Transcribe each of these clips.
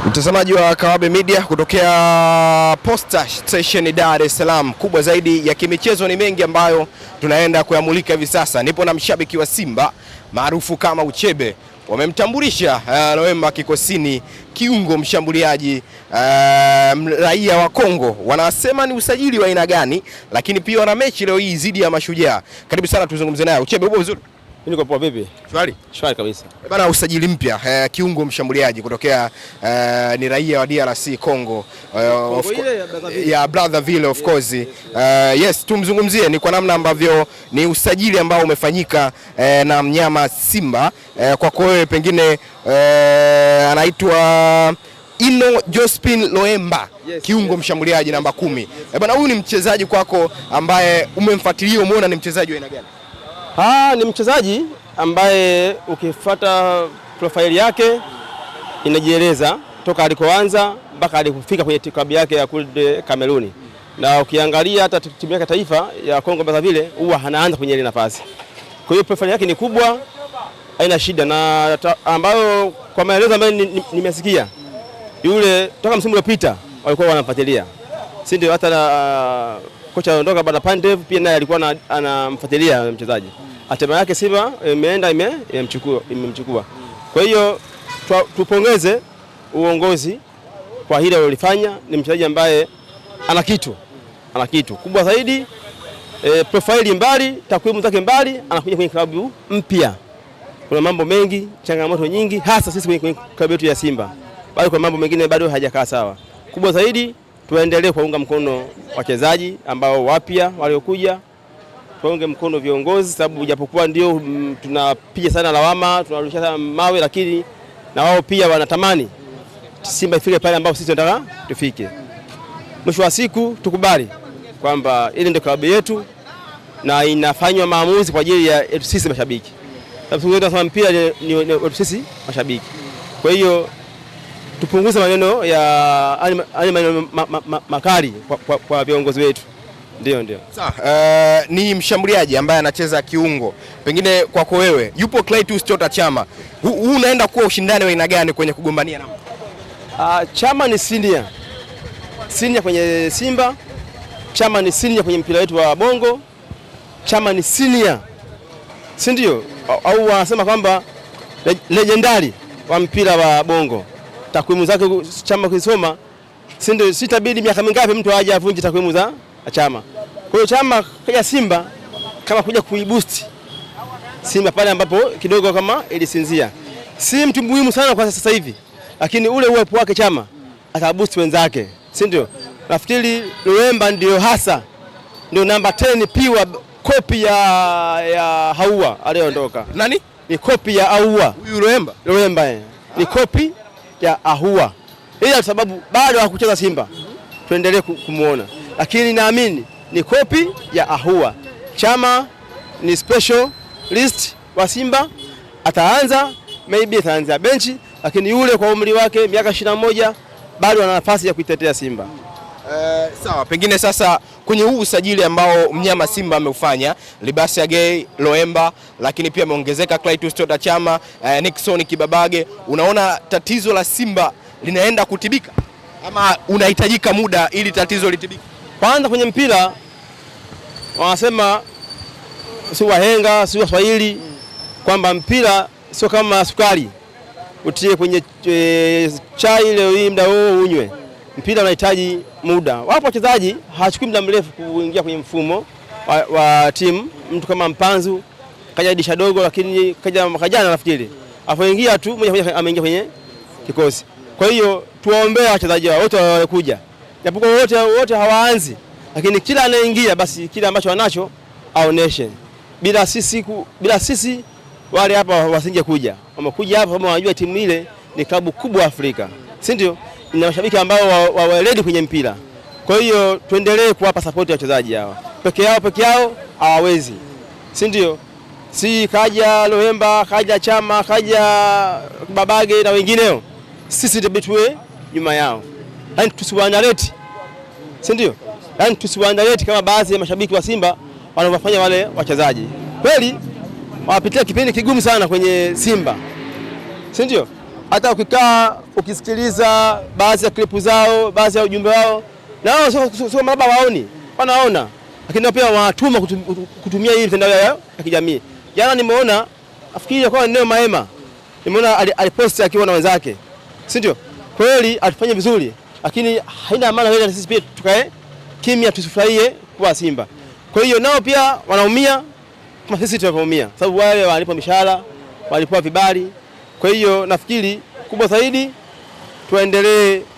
Mtazamaji wa Kawabe Media kutokea Posta Station Dar es Salaam, kubwa zaidi ya kimichezo ni mengi ambayo tunaenda kuyamulika hivi sasa. Nipo na mshabiki wa Simba maarufu kama Uchebe. Wamemtambulisha Loemba kikosini, kiungo mshambuliaji raia wa Kongo. Wanasema ni usajili wa aina gani, lakini pia wana mechi leo hii dhidi ya Mashujaa. Karibu sana tuzungumze naye. Uchebe, upo vizuri? Niko poa, vipi? Shwari? Shwari kabisa. Bana, usajili mpya kiungo mshambuliaji kutokea ni raia wa DRC Congo, ya Brazzaville of course. Yes, tumzungumzie ni kwa namna ambavyo ni usajili ambao umefanyika na mnyama Simba. Kwako wewe pengine anaitwa Ino Jospin Loemba, yes, kiungo yes, mshambuliaji namba 10. Bana, huyu ni mchezaji kwako ambaye umemfuatilia, umeona ni mchezaji wa aina gani? Ni mchezaji ambaye ukifuata profile yake inajieleza toka alikoanza mpaka alikufika kwenye klabu yake ya kule Kameruni. Na ukiangalia hata timu yake taifa ya Kongo Brazzaville huwa anaanza kwenye ile nafasi. Kwa hiyo profile yake ni kubwa, haina shida, na ambayo kwa maelezo ambayo nimesikia yule toka msimu uliopita walikuwa wanamfuatilia. Si ndio? Hata kocha anaondoka baada Pandev pia naye alikuwa anamfuatilia mchezaji. Hatima yake Simba imeenda imemchukua. Kwa hiyo tupongeze uongozi kwa hilo walilofanya. Ni mchezaji ambaye ana kitu kubwa zaidi, profile mbali, takwimu zake mbali, anakuja kwenye klabu mpya. Kuna mambo mengi, changamoto nyingi, hasa sisi kwenye klabu yetu ya Simba. Bado kwa mambo mengine bado hajakaa sawa. Kubwa zaidi tuendelee kuunga mkono wachezaji ambao wapya waliokuja, tuunge mkono viongozi, sababu japokuwa ndio tunapiga sana lawama, tunarusha sana mawe, lakini na wao pia wanatamani Simba ifike pale ambapo sisi tunataka tufike. Mwisho wa siku tukubali kwamba ile ndio klabu yetu na inafanywa maamuzi kwa ajili ya sisi mashabiki. Sababu tunasema mpira ni sisi mashabiki. Kwa hiyo tupunguze maneno ya maneno makali kwa viongozi wetu. Ndio. Sawa, ni mshambuliaji ambaye anacheza kiungo. Pengine kwako wewe, yupo Clatous Chota Chama. Huu unaenda kuwa ushindani wa aina gani kwenye kugombania namba? Chama ni senior kwenye Simba. Chama ni senior kwenye mpira wetu wa Bongo. Chama ni senior. Si ndio? Au wanasema kwamba legendary wa mpira wa Bongo. Takwimu zake Chama kusoma, si ndio? Sitabidi miaka mingapi mtu aje avunje takwimu za Chama. Kwa hiyo Chama kaja Simba kama kuja kuiboost Simba pale ambapo kidogo kama ilisinzia. Si mtu muhimu sana kwa sasa hivi, lakini ule uwepo wake Chama ataboost wenzake, si ndio? Nafikiri Loemba ndio namba 10 piwa, kopi ya Haua aliyoondoka. Nani? Ni kopi ya Haua. Huyu Loemba ni kopi ya Ahua. Ila sababu bado hakucheza Simba, tuendelee kumuona. Lakini naamini ni kopi ya Ahua. Chama ni special list wa Simba, ataanza benchi, lakini yule kwa umri wake miaka 21 bado ana nafasi ya kuitetea Simba. Sawa, pengine sasa kwenye huu usajili ambao mnyama Simba ameufanya, Libasi Agei, Loemba, lakini pia ameongezeka Clatous Chota Chama, Nixon Kibabage, unaona tatizo la Simba linaenda kutibika ama unahitajika muda ili tatizo litibike? Kwanza kwenye mpira wanasema si wahenga, si Waswahili, kwamba mpira sio kama sukari utie kwenye chai leo hii muda huo unywe. Mpira unahitaji muda. Wapo wachezaji hawachukui muda mrefu kuingia kwenye mfumo wa timu. Mtu kama Mpanzu kaja dirisha dogo, lakini kajana nafikiri afoingia tu moja ameingia kwenye kikosi. Kwa hiyo tuwaombee wachezaji wote waliokuja, japokuwa wote hawaanzi, lakini kila anayeingia basi kile ambacho anacho aoneshe. Bila sisi wale hapa wasinge kuja. Wamekuja hapa kama wanajua timu ile ni klabu kubwa Afrika, si ndio? Ina mashabiki ambao waeledi kwenye mpira. Kwa hiyo tuendelee kuwapa support wachezaji hawa. Peke yao hawawezi, si ndio? Si kaja Loemba, kaja Chama, kaja Babage na wengineo, sisi ndio tuwe nyuma yao. Yaani tusiwaandareti, si ndio? Yaani tusiwaandareti kama baadhi ya mashabiki wa Simba wanavyofanya wale wachezaji. Kweli wapitia kipindi kigumu sana kwenye Simba, si ndio? hata ukikaa ukisikiliza baadhi ya klipu zao, baadhi ya ujumbe wao, na wao sio labda waoni, wanaona, lakini pia wanatuma kutumia hii mitandao ya kijamii. Jana nimeona afikiri kwa eneo Mahema, nimeona aliposti akiwa na wenzake, si ndio? Kweli atufanye vizuri, lakini haina maana wewe na sisi pia tukae kimya tusifurahie kwa Simba. Kwa hiyo nao pia wanaumia kama sisi tunavyoumia, sababu wale walipo mishahara, walipo vibali. Kwa hiyo nafikiri kubwa zaidi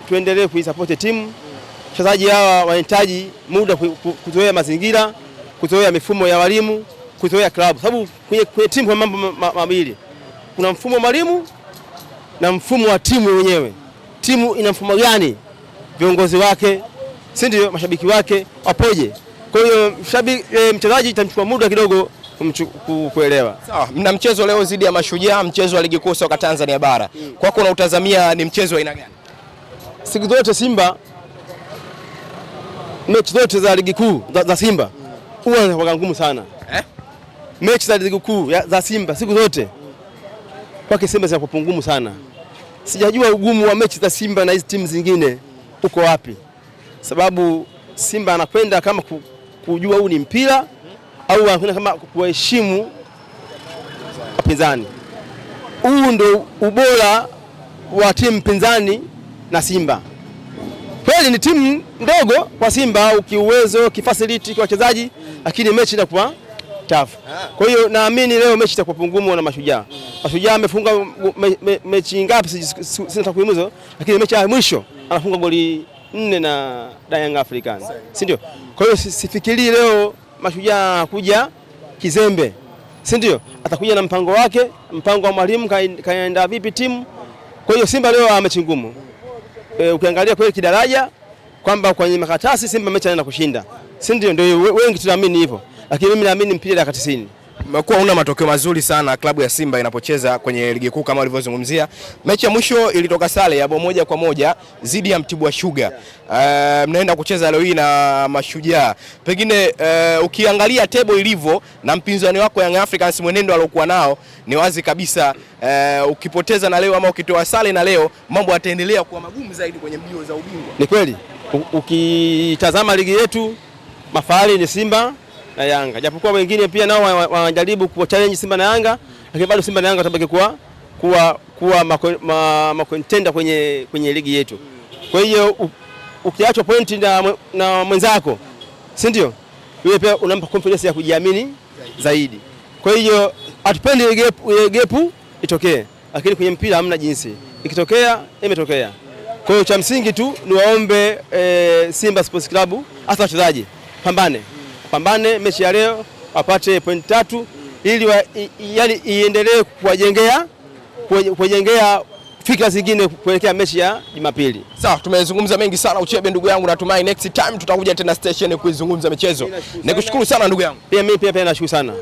tuendelee kuisupport timu. Wachezaji hawa wanahitaji muda kuzoea mazingira, kuzoea mifumo ya walimu, kuzoea klabu. Sababu kwenye timu kuna mambo mawili. Kuna mfumo wa mwalimu na mfumo wa timu yenyewe. Timu ina mfumo gani? Viongozi wake, si ndio, mashabiki wake wapoje? Kwa hiyo mchezaji itamchukua muda kidogo kuelewa. Sawa, mna mchezo leo dhidi ya Mashujaa, mchezo wa ligi kuu soka Tanzania bara. Kwako unautazamia ni mchezo wa aina gani? Siku zote Simba, mechi zote za ligi kuu za Simba huwa ni ngumu sana. Mechi za ligi kuu za Simba siku zote kwake Simba zinakuwa ngumu sana. Sijajua ugumu wa mechi za Simba na hizi timu zingine uko wapi, sababu Simba anakwenda kama kujua huu ni mpira au anakwenda kama kuheshimu wapinzani. Huu ndio ubora wa timu pinzani na Simba. Kweli ni timu ndogo kwa Simba, ukiuwezo, kifacility, kwa wachezaji, lakini mechi inakuwa tough. Kwa hiyo naamini leo mechi itakuwa ngumu na Mashujaa. Mashujaa amefunga mechi ngapi sina takwimu hizo, lakini mechi ya mwisho anafunga goli 4 na Young Africans, si ndio? Kwa hiyo sifikiri leo Mashujaa kuja kizembe, si ndio? Atakuja na mpango wake, mpango wa mwalimu kaenda vipi timu. Kwa hiyo Simba leo mechi ngumu. Ukiangalia kweli kidaraja kwamba kwenye makaratasi Simba mechi anaenda kushinda, si ndio? Ndio wengi tunaamini hivyo, lakini mimi naamini mpira dakika 90. Umekuwa una matokeo mazuri sana klabu ya Simba inapocheza kwenye ligi kuu kama ulivyozungumzia. Mechi ya mwisho ilitoka sare ya 1-1 dhidi ya Mtibwa Sugar. Mnaenda kucheza leo hii na Mashujaa. Pengine ukiangalia table ilivyo na mpinzani wako Young Africans, mwenendo aliokuwa nao, ni wazi kabisa ukipoteza na leo ama ukitoa sare na leo, mambo yataendelea kuwa magumu zaidi kwenye mbio za ubingwa. Ni kweli. Ukitazama ligi yetu, mafahari ni Simba na Yanga. Japokuwa wengine pia nao wanajaribu ku challenge Simba na Yanga, lakini bado Simba na Yanga watabaki kuwa makontenda kwenye ligi yetu. Kwa hiyo ukiachwa pointi na mwenzako, si ndio? Wewe pia unampa confidence ya kujiamini zaidi. Kwa hiyo hatupendi gepu itokee, lakini kwenye mpira hamna jinsi. Ikitokea imetokea. Kwa hiyo cha msingi tu ni waombe Simba Sports Club, hasa wachezaji, pambane mechi ya leo wapate point 3 ili yani iendelee kuwajengea fikra zingine kuelekea mechi ya Jumapili. Sawa, tumezungumza mengi sana Uchebe ndugu yangu, natumai next time tutakuja tena station kuizungumza michezo. Nikushukuru sana ndugu yangu. Pia mimi nashukuru sana.